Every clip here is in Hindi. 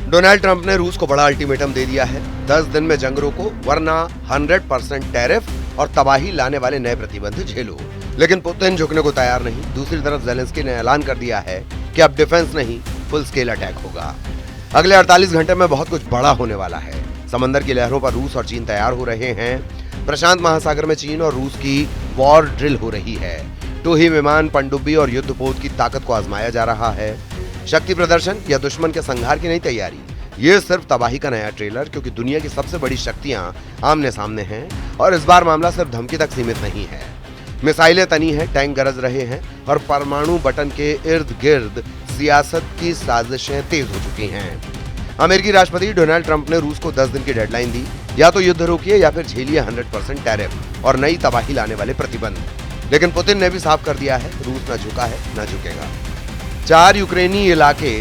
डोनाल्ड ट्रंप ने रूस को बड़ा अल्टीमेटम दे दिया है, 10 दिन में जंग रोको वरना 100% टैरिफ और तबाही लाने वाले नए प्रतिबंध झेलो। लेकिन पुतिन झुकने को तैयार नहीं। दूसरी तरफ ज़ेलेंस्की ने ऐलान कर दिया है कि अब डिफेंस नहीं, फुल स्केल अटैक होगा। अगले 48 घंटे में बहुत कुछ बड़ा होने वाला है। समंदर की लहरों पर रूस और चीन तैयार हो रहे हैं। प्रशांत महासागर में चीन और रूस की वॉर ड्रिल हो रही है। टोही विमान, पनडुब्बी और युद्धपोत की ताकत को आजमाया जा रहा है। शक्ति प्रदर्शन या दुश्मन के संहार की नई तैयारी, ये सिर्फ तबाही का नया ट्रेलर, क्योंकि दुनिया की सबसे बड़ी शक्तियां आमने सामने हैं और इस बार मामला सिर्फ धमकी तक सीमित नहीं है। मिसाइलें तनी हैं, टैंक गरज रहे हैं और परमाणु बटन के इर्द गिर्द सियासत की साजिशें तेज हो चुकी हैं। अमेरिकी राष्ट्रपति डोनाल्ड ट्रंप ने रूस को 10 दिन की डेडलाइन दी, या तो युद्ध रोकिए या फिर झेलिए 100% टैरिफ और नई तबाही लाने वाले प्रतिबंध। लेकिन पुतिन ने भी साफ कर दिया है, रूस न झुका है न झुकेगा। 4 यूक्रेनी इलाके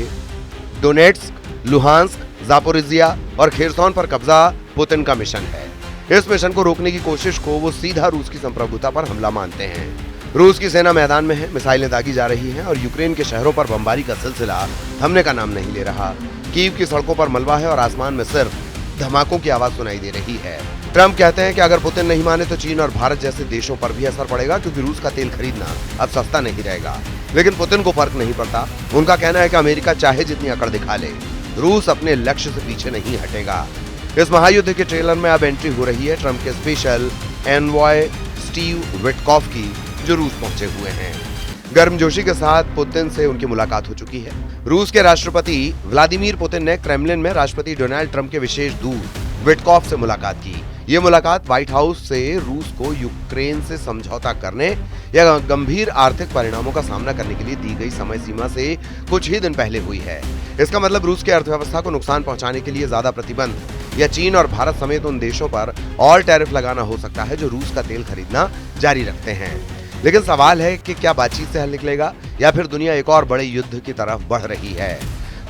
डोनेट्स्क, लुहांस्क, जापोरिजिया और खेरसोन पर कब्जा पुतिन का मिशन है। इस मिशन को रोकने की कोशिश को वो सीधा रूस की संप्रभुता पर हमला मानते हैं। रूस की सेना मैदान में है, मिसाइलें दागी जा रही हैं और यूक्रेन के शहरों पर बमबारी का सिलसिला थमने का नाम नहीं ले रहा। कीव की सड़कों पर मलबा है और आसमान में सिर्फ धमाकों की आवाज सुनाई दे रही है। ट्रंप कहते हैं कि अगर पुतिन नहीं माने तो चीन और भारत जैसे देशों पर भी असर पड़ेगा, क्योंकि रूस का तेल खरीदना अब सस्ता नहीं रहेगा। लेकिन पुतिन को फर्क नहीं पड़ता। उनका कहना है कि अमेरिका चाहे जितनी अकड़ दिखा ले, रूस अपने लक्ष्य से पीछे नहीं हटेगा। इस महायुद्ध के ट्रेलर में अब एंट्री हो रही है ट्रंप के स्पेशल एनवॉय स्टीव विटकॉफ की, जो रूस पहुंचे हुए हैं। गर्मजोशी के साथ पुतिन से उनकी मुलाकात हो चुकी है। रूस के राष्ट्रपति व्लादिमीर पुतिन ने क्रेमलिन में राष्ट्रपति डोनाल्ड ट्रंप के विशेष दूत विटकॉफ से मुलाकात की। ये मुलाकात व्हाइट हाउस से रूस को यूक्रेन से समझौता करने या गंभीर आर्थिक परिणामों का सामना करने के लिए दी गई समय सीमा से कुछ ही दिन पहले हुई है। इसका मतलब रूस की अर्थव्यवस्था को नुकसान पहुंचाने के लिए ज्यादा प्रतिबंध या चीन और भारत समेत उन देशों पर और टैरिफ लगाना हो सकता है जो रूस का तेल खरीदना जारी रखते हैं। लेकिन सवाल है कि क्या बातचीत से हल निकलेगा या फिर दुनिया एक और बड़े युद्ध की तरफ बढ़ रही है।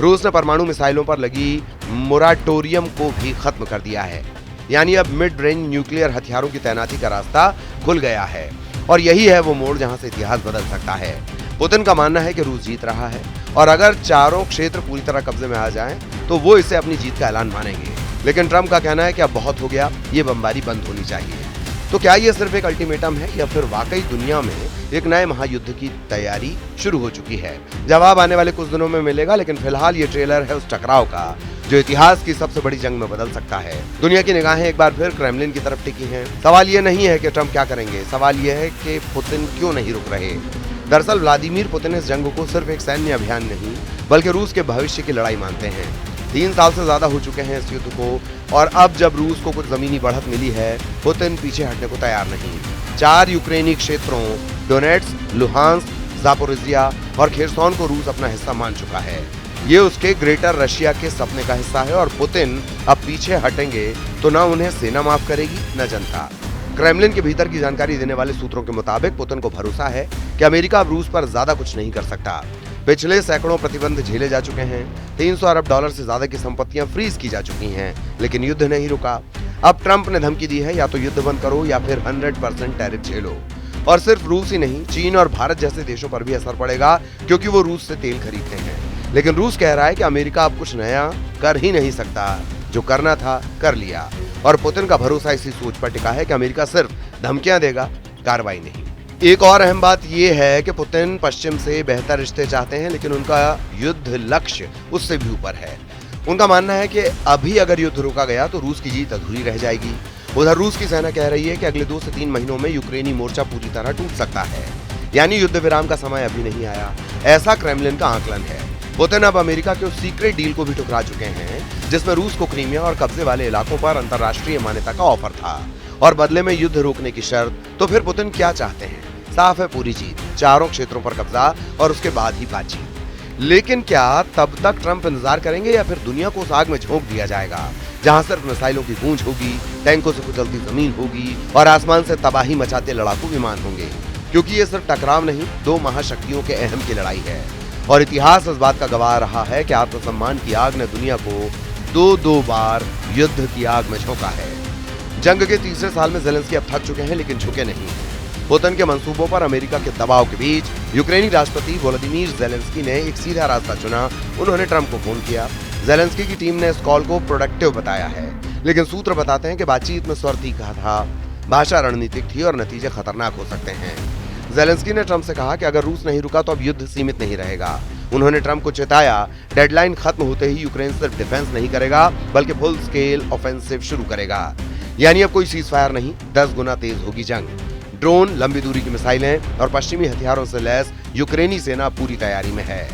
रूस ने परमाणु मिसाइलों पर लगी मोराटोरियम को भी खत्म कर दिया है, यानी अब मिड रेंज न्यूक्लियर हथियारों की तैनाती का रास्ता खुल गया है और यही है वो मोड़ जहां से इतिहास बदल सकता है। पुतिन का मानना है कि रूस जीत रहा है और अगर चारों क्षेत्र पूरी तरह कब्जे में आ जाएं तो वो इसे अपनी जीत का ऐलान मानेंगे। लेकिन ट्रंप का कहना है कि अब बहुत हो गया, ये बमबारी बंद होनी चाहिए। तो क्या ये सिर्फ एक अल्टीमेटम है या फिर वाकई दुनिया में एक नए महायुद्ध की तैयारी शुरू हो चुकी है? जवाब आने वाले कुछ दिनों में मिलेगा, लेकिन फिलहाल ये ट्रेलर है उस टकराव का जो इतिहास की सबसे बड़ी जंग में बदल सकता है। दुनिया की निगाहें एक बार फिर क्रेमलिन की तरफ टिकी हैं। सवाल ये नहीं है कि ट्रंप क्या करेंगे, सवाल ये है कि पुतिन क्यों नहीं रुक रहे। दरअसल व्लादिमीर पुतिन इस जंग को सिर्फ एक सैन्य अभियान नहीं बल्कि रूस के भविष्य की लड़ाई मानते हैं। 3 साल से ज्यादा हो चुके हैं इस युद्ध को और अब जब रूस को कुछ जमीनी बढ़त मिली है, पुतिन पीछे हटने को तैयार नहीं। 4 यूक्रेनी क्षेत्रों डोनेट्स्क, लुहांस्क, जापोरिजिया और खेरसोन को रूस अपना हिस्सा मान चुका है। ये उसके ग्रेटर रशिया के सपने का हिस्सा है और पुतिन अब पीछे हटेंगे तो न उन्हें सेना माफ करेगी न जनता। क्रेमलिन के भीतर की जानकारी देने वाले सूत्रों के मुताबिक पुतिन को भरोसा है कि अमेरिका अब रूस पर ज्यादा कुछ नहीं कर सकता। पिछले सैकड़ों प्रतिबंध झेले जा चुके हैं, 300 अरब डॉलर से ज्यादा की संपत्तियां फ्रीज की जा चुकी हैं, लेकिन युद्ध नहीं रुका। अब ट्रंप ने धमकी दी है, या तो युद्ध बंद करो या फिर 100% टैरिफ झेलो। और सिर्फ रूस ही नहीं, चीन और भारत जैसे देशों पर भी असर पड़ेगा, क्योंकि वो रूस से तेल खरीदते हैं। लेकिन रूस कह रहा है कि अमेरिका अब कुछ नया कर ही नहीं सकता, जो करना था कर लिया। और पुतिन का भरोसा इसी सोच पर टिका है कि अमेरिका सिर्फ धमकियां देगा, कार्रवाई नहीं। एक और अहम बात यह है कि पुतिन पश्चिम से बेहतर रिश्ते चाहते हैं, लेकिन उनका युद्ध लक्ष्य उससे भी ऊपर है। उनका मानना है कि अभी अगर युद्ध रोका गया तो रूस की जीत अधूरी रह जाएगी। उधर रूस की सेना कह रही है कि अगले 2 से 3 महीनों में यूक्रेनी मोर्चा पूरी तरह टूट सकता है, यानी युद्ध विराम का समय अभी नहीं आया, ऐसा क्रेमलिन का आकलन है। पुतिन अब अमेरिका के उस सीक्रेट डील को भी ठुकरा चुके हैं जिसमें रूस को क्रीमिया और कब्जे वाले इलाकों पर अंतर्राष्ट्रीय मान्यता का ऑफर था और बदले में युद्ध रोकने की शर्त। तो फिर पुतिन क्या चाहते हैं? साफ है, पूरी जीत, चारों क्षेत्रों पर कब्जा और उसके बाद ही बातचीत। लेकिन क्या तब तक ट्रंप इंतजार करेंगे या फिर दुनिया को उस आग में झोंक दिया जाएगा जहां सिर्फ मिसाइलों की गूंज होगी, टैंकों से कुचलती जमीन होगी और आसमान से तबाही मचाते लड़ाकू विमान होंगे? क्योंकि ये सिर्फ टकराव नहीं, 2 महाशक्तियों के अहम की लड़ाई है और इतिहास इस बात का गवाह रहा है कि आत्मसम्मान की आग ने दुनिया को 2 बार युद्ध की आग में झोंका है। जंग के तीसरे साल में ज़ेलेंस्की अब थक चुके हैं, लेकिन झुके नहीं। पुतिन के मंसूबों पर अमेरिका के दबाव के बीच यूक्रेनी राष्ट्रपति वोलोदिमीर ज़ेलेंस्की ने एक सीधा रास्ता चुना। उन्होंने ट्रंप को फोन किया। जेलेंस्की की टीम ने इस कॉल को प्रोडक्टिव बताया है, लेकिन सूत्र बताते हैं कि बातचीत में स्वर तीखा था, भाषा रणनीतिक थी और नतीजे खतरनाक हो सकते हैं। जेलेंस्की ने ट्रंप से कहा कि अगर रूस नहीं रुका तो अब युद्ध सीमित नहीं रहेगा। उन्होंने ट्रंप को चेताया, डेडलाइन खत्म होते ही यूक्रेन सिर्फ डिफेंस नहीं करेगा बल्कि फुल स्केल ऑफेंसिव शुरू करेगा। यानी अब कोई सीजफायर नहीं, 10 गुना तेज होगी जंग। ड्रोन, लंबी दूरी की मिसाइलें और पश्चिमी हथियारों से लैस यूक्रेनी सेना पूरी तैयारी में है।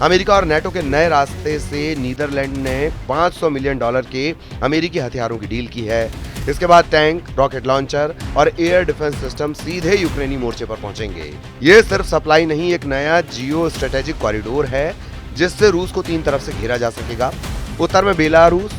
अमेरिका और नेटो के नए रास्ते से नीदरलैंड ने $500 मिलियन के अमेरिकी हथियारों की डील की है। इसके बाद टैंक, रॉकेट लॉन्चर और एयर डिफेंस सिस्टम सीधे यूक्रेनी मोर्चे पर पहुंचेंगे। ये सिर्फ सप्लाई नहीं, एक नया जियो स्ट्रेटेजिक कॉरिडोर है जिससे रूस को 3 तरफ से घेरा जा सकेगा। उत्तर में बेलारूस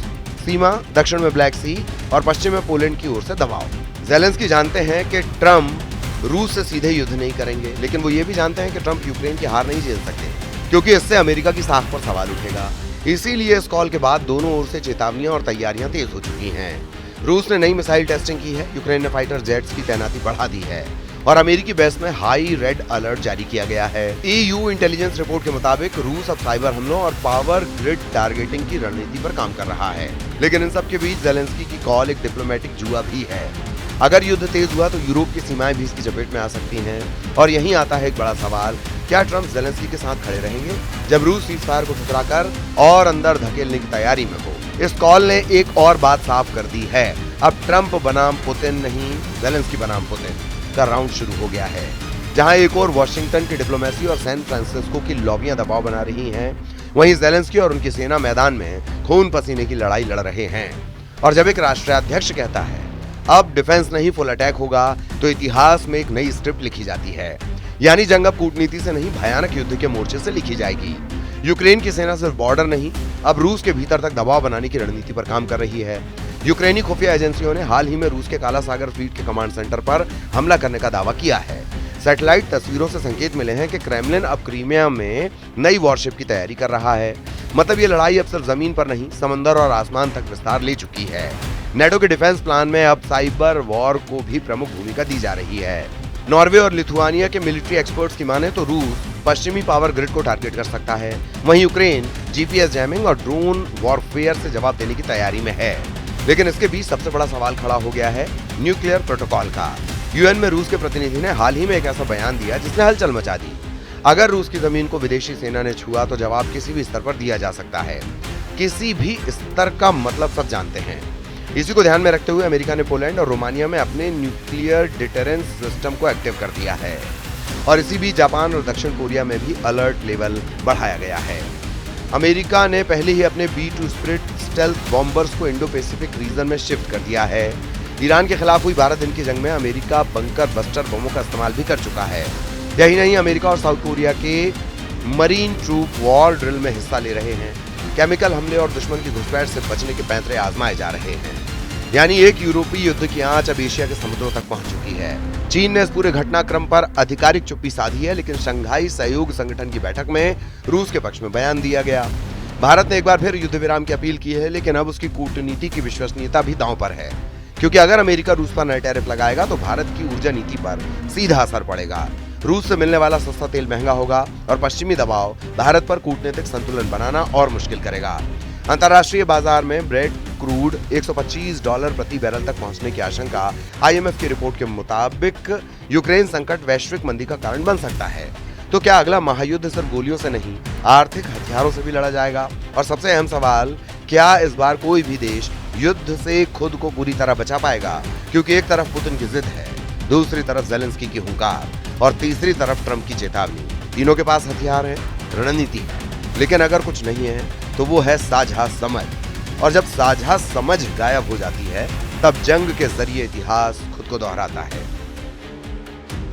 सीमा, दक्षिण में ब्लैक सी और पश्चिम में पोलैंड की ओर से दबाव। जेलेंस्की जानते हैं कि ट्रंप रूस से सीधे युद्ध नहीं करेंगे, लेकिन वो ये भी जानते हैं कि ट्रंप यूक्रेन की हार नहीं झेल सकते, क्योंकि इससे अमेरिका की साख पर सवाल उठेगा। इसीलिए इस कॉल के बाद दोनों ओर से चेतावनियां और तैयारियां तेज हो चुकी हैं। रूस ने नई मिसाइल टेस्टिंग की है, यूक्रेन ने फाइटर जेट्स की तैनाती बढ़ा दी है और अमेरिकी बेस में हाई रेड अलर्ट जारी किया गया है। EU इंटेलिजेंस रिपोर्ट के मुताबिक रूस अब साइबर हमलों और पावर ग्रिड टारगेटिंग की रणनीति पर काम कर रहा है। लेकिन इन सब के बीच जेलेंस्की की कॉल एक डिप्लोमेटिक जुआ भी है। अगर युद्ध तेज हुआ तो यूरोप की सीमाएं भी इसकी चपेट में आ सकती हैं। और यहीं आता है एक बड़ा सवाल, क्या ट्रंप जेलेंस्की के साथ खड़े रहेंगे जब रूस सीजफायर को ठुकराकर और अंदर धकेलने की तैयारी में हो? इस कॉल ने एक और बात साफ कर दी है, अब ट्रंप बनाम पुतिन नहीं, जेलेंस्की बनाम पुतिन का राउंड शुरू हो गया है। जहां एक और वॉशिंगटन की डिप्लोमेसी और सैन फ्रांसिस्को की लॉबियां दबाव बना रही हैं, वहीं जेलेंस्की और उनकी सेना मैदान में खून पसीने की लड़ाई लड़ रहे हैं। और जब एक राष्ट्राध्यक्ष कहता है अब डिफेंस नहीं फुल अटैक होगा, तो इतिहास में एक नई स्क्रिप्ट लिखी जाती है। यानी जंग अब कूटनीति से नहीं, भयानक युद्ध के मोर्चे से लिखी जाएगी। यूक्रेन की सेना सिर्फ बॉर्डर नहीं, अब रूस के भीतर तक दबाव बनाने की रणनीति पर काम कर रही है। यूक्रेनी खुफिया एजेंसियों ने हाल ही में रूस के काला सागर फ्लीट के कमांड सेंटर पर हमला करने का दावा किया है। सैटेलाइट तस्वीरों से संकेत मिले हैं कि क्रेमलिन अब क्रीमिया में नई वॉरशिप की तैयारी कर रहा है। मतलब ये लड़ाई अब सिर्फ जमीन पर नहीं, समंदर और आसमान तक विस्तार ले चुकी है। नेटो के डिफेंस प्लान में अब साइबर वॉर को भी प्रमुख भूमिका दी जा रही है। नॉर्वे और लिथुआनिया के मिलिट्री एक्सपर्ट्स की माने तो रूस पश्चिमी पावर ग्रिड को टारगेट कर सकता है, वहीं यूक्रेन GPS जैमिंग और ड्रोन वॉरफेयर से जवाब देने की तैयारी में है। लेकिन इसके बीच सबसे बड़ा सवाल खड़ा हो गया है न्यूक्लियर प्रोटोकॉल का। UN में रूस के प्रतिनिधि ने हाल ही में एक ऐसा बयान दिया जिसने हलचल मचा दी। अगर रूस की जमीन को विदेशी सेना ने छुआ तो जवाब किसी भी स्तर पर दिया जा सकता है। किसी भी स्तर का मतलब सब जानते हैं। इसी को ध्यान में रखते हुए अमेरिका ने पोलैंड और रोमानिया में अपने न्यूक्लियर डिटरेंस सिस्टम को एक्टिव कर दिया है। और इसी बीच जापान और दक्षिण कोरिया में भी अलर्ट लेवल बढ़ाया गया है। अमेरिका ने पहले ही अपने B-2 स्पिरिट स्टेल्थ बॉम्बर्स को इंडो पैसिफिक रीजन में शिफ्ट कर दिया है। ईरान के खिलाफ हुई 12 दिन की जंग में अमेरिका बंकर बस्टर बमों का इस्तेमाल भी कर चुका है। यही नहीं, अमेरिका और साउथ कोरिया के मरीन ट्रूप वॉर ड्रिल में हिस्सा ले रहे हैं। केमिकल हमले और दुश्मन की घुसपैठ से बचने के पैंतरे आजमाए जा रहे हैं। यानी एक यूरोपीय युद्ध की आंच अब एशिया के समुद्रों तक पहुंच चुकी है। चीन ने इस पूरे घटनाक्रम पर आधिकारिक चुप्पी साधी है, लेकिन शंघाई सहयोग संगठन की बैठक में रूस के पक्ष में बयान दिया गया। भारत ने एक बार फिर युद्ध विराम की अपील की है, लेकिन अब उसकी कूटनीति की विश्वसनीयता भी दांव पर है, क्योंकि अगर अमेरिका रूस पर नए टैरिफ लगाएगा तो भारत की ऊर्जा नीति पर सीधा असर पड़ेगा। रूस से मिलने वाला सस्ता तेल महंगा होगा और पश्चिमी दबाव भारत पर कूटनीतिक संतुलन बनाना और मुश्किल करेगा। अंतर्राष्ट्रीय बाजार में ब्रेड क्रूड $125 प्रति बैरल तक पहुंचने की आशंका IMF की रिपोर्ट के मुताबिक यूक्रेन संकट वैश्विक मंदी का कारण बन सकता है। तो क्या अगला महायुद्ध सिर्फ गोलियों से नहीं, आर्थिक हथियारों से भी लड़ा जाएगा? और सबसे अहम सवाल, क्या इस बार कोई भी देश युद्ध से खुद को पूरी तरह बचा पाएगा? क्योंकि एक तरफ पुतिन की जिद है, दूसरी तरफ जेलेंस्की की हुंकार और तीसरी तरफ ट्रंप की चेतावनी। तीनों के पास हथियार है, रणनीति है, लेकिन अगर कुछ नहीं है तो वो है साझा समझ। और जब साझा समझ गायब हो जाती है तब जंग के जरिए इतिहास खुद को दोहराता है।